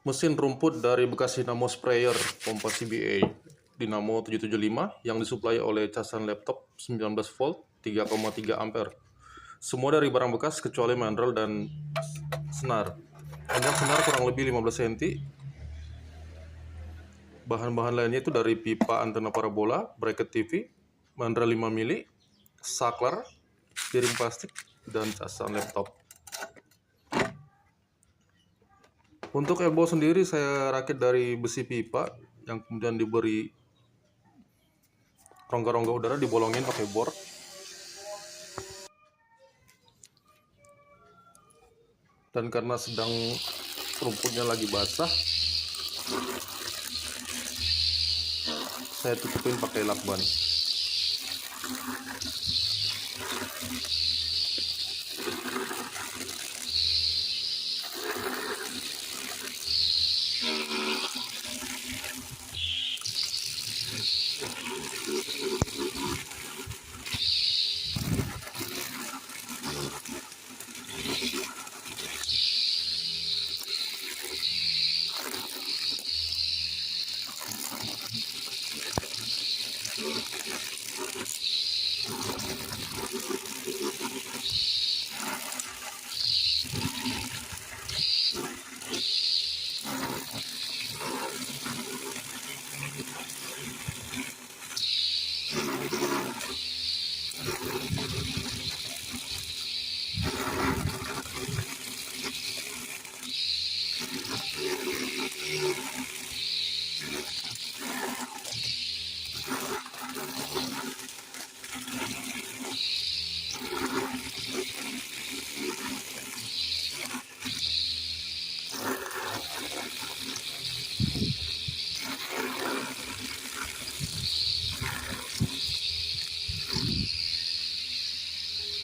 Mesin rumput dari bekas dinamo sprayer pompa CBA dinamo 775 yang disuplai oleh casan laptop 19 volt 3,3 ampere. Semua dari barang bekas kecuali mandrel dan senar. Panjang senar kurang lebih 15 cm. Bahan-bahan lainnya itu dari pipa antena parabola, bracket TV, mandrel 5 mili, saklar, piring plastik, dan casan laptop. Untuk elbow sendiri saya rakit dari besi pipa yang kemudian diberi rongga-rongga udara, dibolongin pakai bor. Dan karena sedang rumputnya lagi basah, saya tutupin pakai lakban.